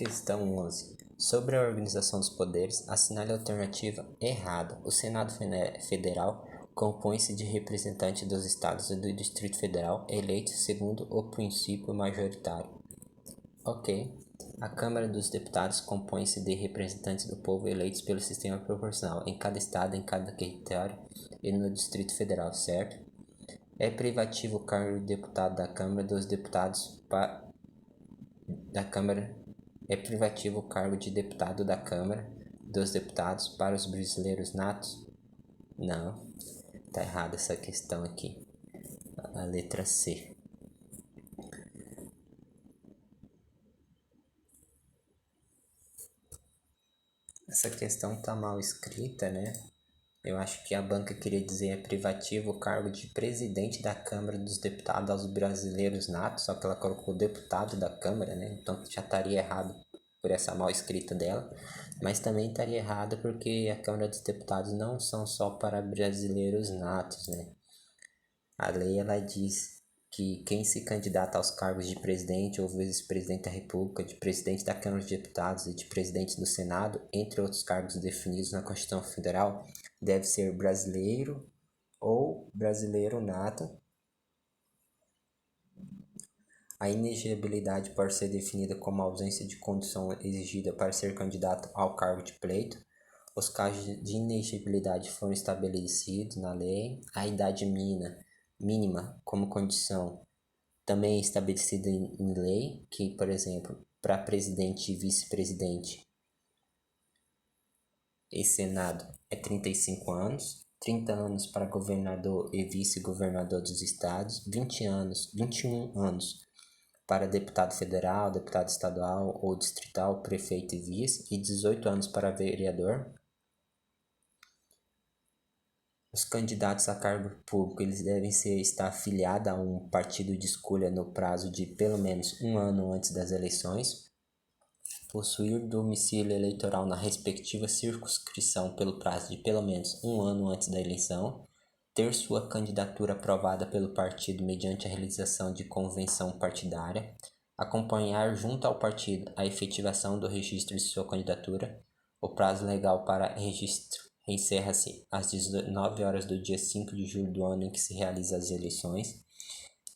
Questão 11. Sobre a organização dos poderes, assinale a alternativa errada. O Senado Federal compõe-se de representantes dos estados e do Distrito Federal eleitos segundo o princípio majoritário. Ok. A Câmara dos Deputados compõe-se de representantes do povo eleitos pelo sistema proporcional em cada estado, em cada território e no Distrito Federal, certo? É privativo o cargo de deputado da Câmara dos Deputados É privativo o cargo de deputado da Câmara dos Deputados para os brasileiros natos? Não, tá errada essa questão aqui. A letra C. Essa questão tá mal escrita, né? Eu acho que a banca queria dizer é privativo o cargo de presidente da Câmara dos Deputados aos brasileiros natos, só que ela colocou deputado da Câmara, né? Então já estaria errado por essa mal escrita dela, mas também estaria errado porque a Câmara dos Deputados não são só para brasileiros natos, né? A lei ela diz que quem se candidata aos cargos de presidente ou vice-presidente da República, de presidente da Câmara de Deputados e de presidente do Senado, entre outros cargos definidos na Constituição Federal, deve ser brasileiro ou brasileiro nato. A inegibilidade pode ser definida como a ausência de condição exigida para ser candidato ao cargo de pleito. Os casos de inegibilidade foram estabelecidos na lei. A idade mínima como condição também é estabelecida em lei, que, por exemplo, para presidente e vice-presidente e Senado é 35 anos, 30 anos para governador e vice-governador dos estados, 21 anos para deputado federal, deputado estadual ou distrital, prefeito e vice, e 18 anos para vereador. Os candidatos a cargo público eles devem estar afiliados a um partido de escolha no prazo de pelo menos um ano antes das eleições, possuir domicílio eleitoral na respectiva circunscrição pelo prazo de pelo menos um ano antes da eleição, ter sua candidatura aprovada pelo partido mediante a realização de convenção partidária, acompanhar junto ao partido a efetivação do registro de sua candidatura. O prazo legal para registro encerra-se às 19 horas do dia 5 de julho do ano em que se realizam as eleições.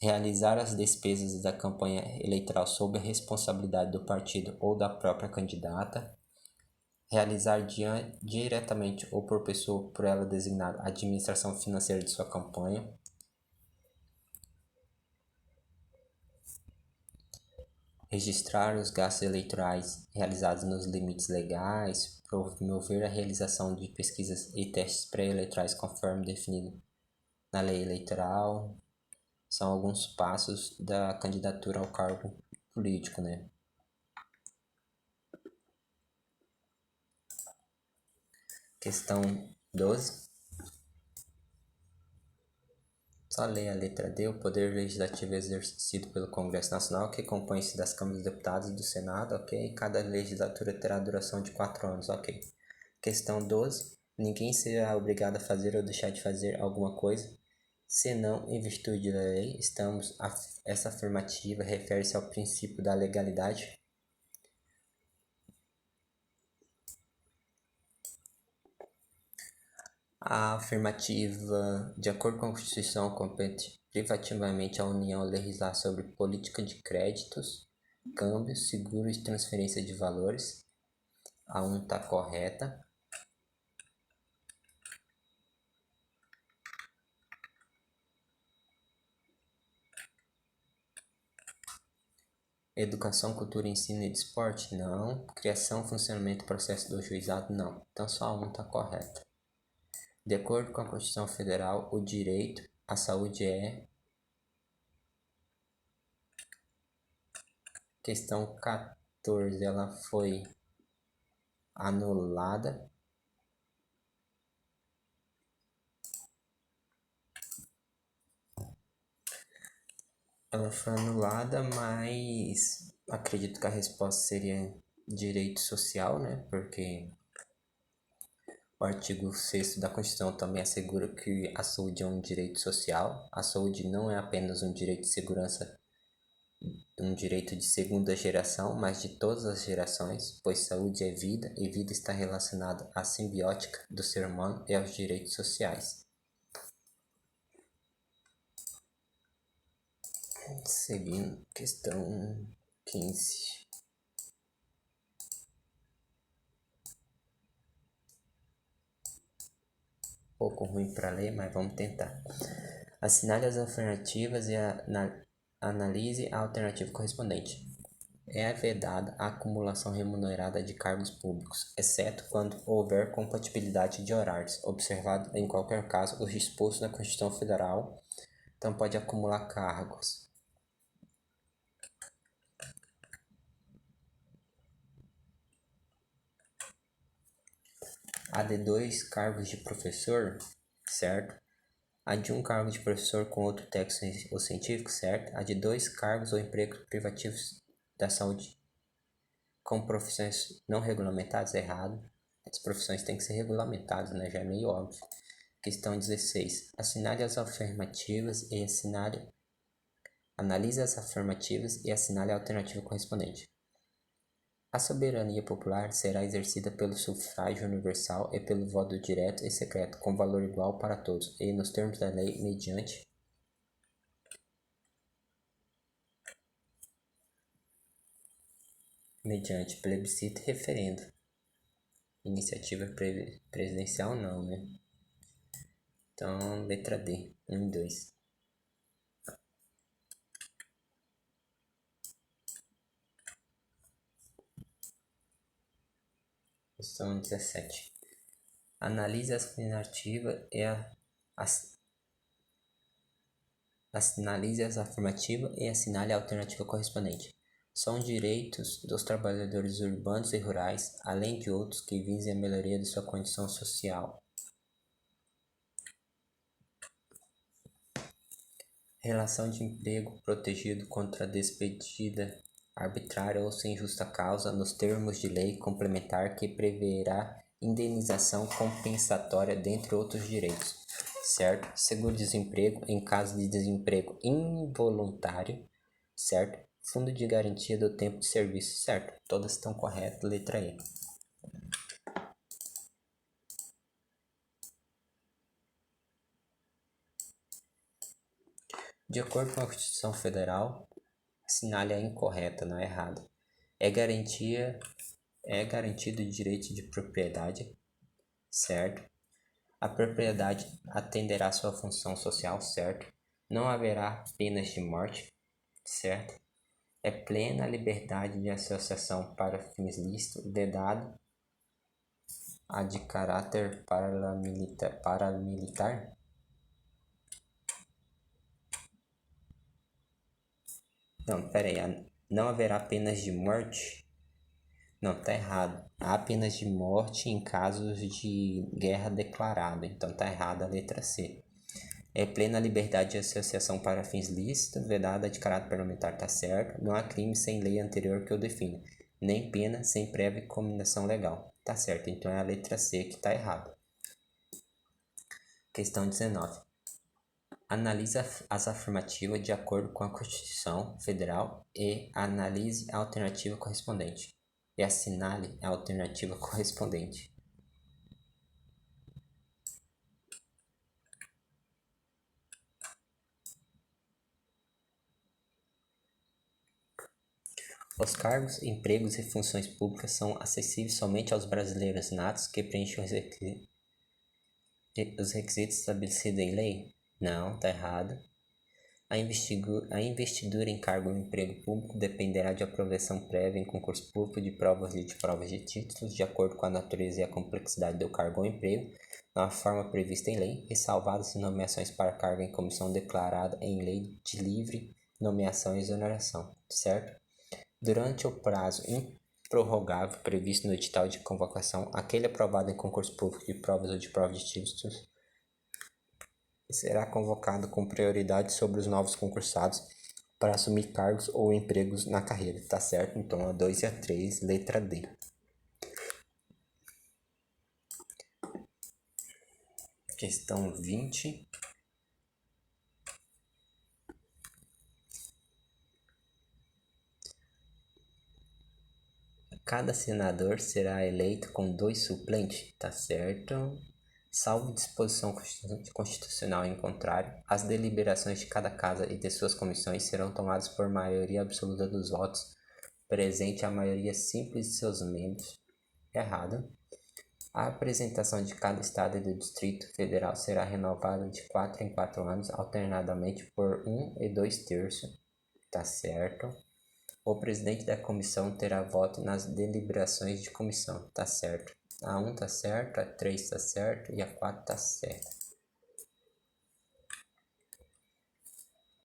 Realizar as despesas da campanha eleitoral sob a responsabilidade do partido ou da própria candidata. Realizar diretamente ou por pessoa por ela designada a administração financeira de sua campanha. Registrar os gastos eleitorais realizados nos limites legais. Promover a realização de pesquisas e testes pré-eleitorais conforme definido na lei eleitoral. São alguns passos da candidatura ao cargo político, né? Questão 12. Só ler a letra D. O poder legislativo é exercido pelo Congresso Nacional, que compõe-se das câmaras dos deputados e do Senado, ok? Cada legislatura terá duração de 4 anos, ok? Questão 12. Ninguém será obrigado a fazer ou deixar de fazer alguma coisa, senão em virtude da lei. Essa afirmativa refere-se ao princípio da legalidade. A afirmativa, de acordo com a Constituição, compete privativamente à União legislar sobre política de créditos, câmbio, seguro e transferência de valores. A 1 está correta. Educação, cultura, ensino e desporte? Não. Criação, funcionamento e processo do juizado? Não. Então só a 1 está correta. De acordo com a Constituição Federal, o direito à saúde é... Questão 14, ela foi anulada. Ela foi anulada, mas acredito que a resposta seria direito social, né? Porque o artigo 6º da Constituição também assegura que a saúde é um direito social. A saúde não é apenas um direito de segurança um direito de segunda geração, mas de todas as gerações, pois saúde é vida e vida está relacionada à simbiótica do ser humano e aos direitos sociais. Seguindo, questão 15. Pouco ruim para ler, mas vamos tentar. Assinale as alternativas e analise a alternativa correspondente. É vedada a acumulação remunerada de cargos públicos, exceto quando houver compatibilidade de horários, observado em qualquer caso o disposto na Constituição Federal, então pode acumular cargos. A de 2 cargos de professor, certo? A de um cargo de professor com outro técnico ou científico, certo? A de 2 cargos ou empregos privativos da saúde com profissões não regulamentadas, errado. As profissões têm que ser regulamentadas, né? Já é meio óbvio. Questão 16. Assinale as afirmativas e analise as afirmativas e assinale a alternativa correspondente. A soberania popular será exercida pelo sufrágio universal e pelo voto direto e secreto, com valor igual para todos, e nos termos da lei, mediante plebiscito e referendo. Iniciativa presidencial não, né? Então, letra D, 1 e 2. Questão 17. Analise a afirmativa e assinale as afirmativas e assinale a alternativa correspondente. São direitos dos trabalhadores urbanos e rurais, além de outros que visem a melhoria de sua condição social. Relação de emprego protegido contra despedida arbitrária ou sem justa causa, nos termos de lei complementar que preverá indenização compensatória, dentre outros direitos, certo? Seguro-desemprego em caso de desemprego involuntário, certo? Fundo de garantia do tempo de serviço, certo? Todas estão corretas, letra E. De acordo com a Constituição Federal, assinale a incorreta, não a errada. É garantido o direito de propriedade, certo? A propriedade atenderá à sua função social, certo? Não haverá penas de morte, certo? É plena liberdade de associação para fins lícitos, vedado a de caráter paramilitar. Não, peraí, não haverá penas de morte? Não, tá errado. Há penas de morte em casos de guerra declarada, então tá errada a letra C. É plena liberdade de associação para fins lícitos, vedada de caráter parlamentar, tá certo. Não há crime sem lei anterior que o defina, nem pena sem prévia combinação legal, tá certo. Então é a letra C que tá errada. Questão 19. Analise as afirmativas de acordo com a Constituição Federal e analise a alternativa correspondente. E assinale a alternativa correspondente. Os cargos, empregos e funções públicas são acessíveis somente aos brasileiros natos que preenchem os requisitos estabelecidos em lei? Não, está errado. A investidura em cargo ou emprego público dependerá de aprovação prévia em concurso público de provas de títulos, de acordo com a natureza e a complexidade do cargo ou emprego, na forma prevista em lei, ressalvadas as nomeações para cargo em comissão declarada em lei de livre nomeação e exoneração, certo? Durante o prazo improrrogável previsto no edital de convocação, aquele aprovado em concurso público de provas ou de prova de títulos será convocado com prioridade sobre os novos concursados para assumir cargos ou empregos na carreira, tá certo? Então a 2 e a 3, letra D. Questão 20. Cada senador será eleito com 2 suplentes, tá certo? Salvo disposição constitucional em contrário, as deliberações de cada casa e de suas comissões serão tomadas por maioria absoluta dos votos, presente a maioria simples de seus membros. Errado. A apresentação de cada estado e do Distrito Federal será renovada de 4 em 4 anos, alternadamente por 1 e 2/3. Tá certo. O presidente da comissão terá voto nas deliberações de comissão. Tá certo. A 1 tá certo, a 3 tá certo e a 4 tá certo.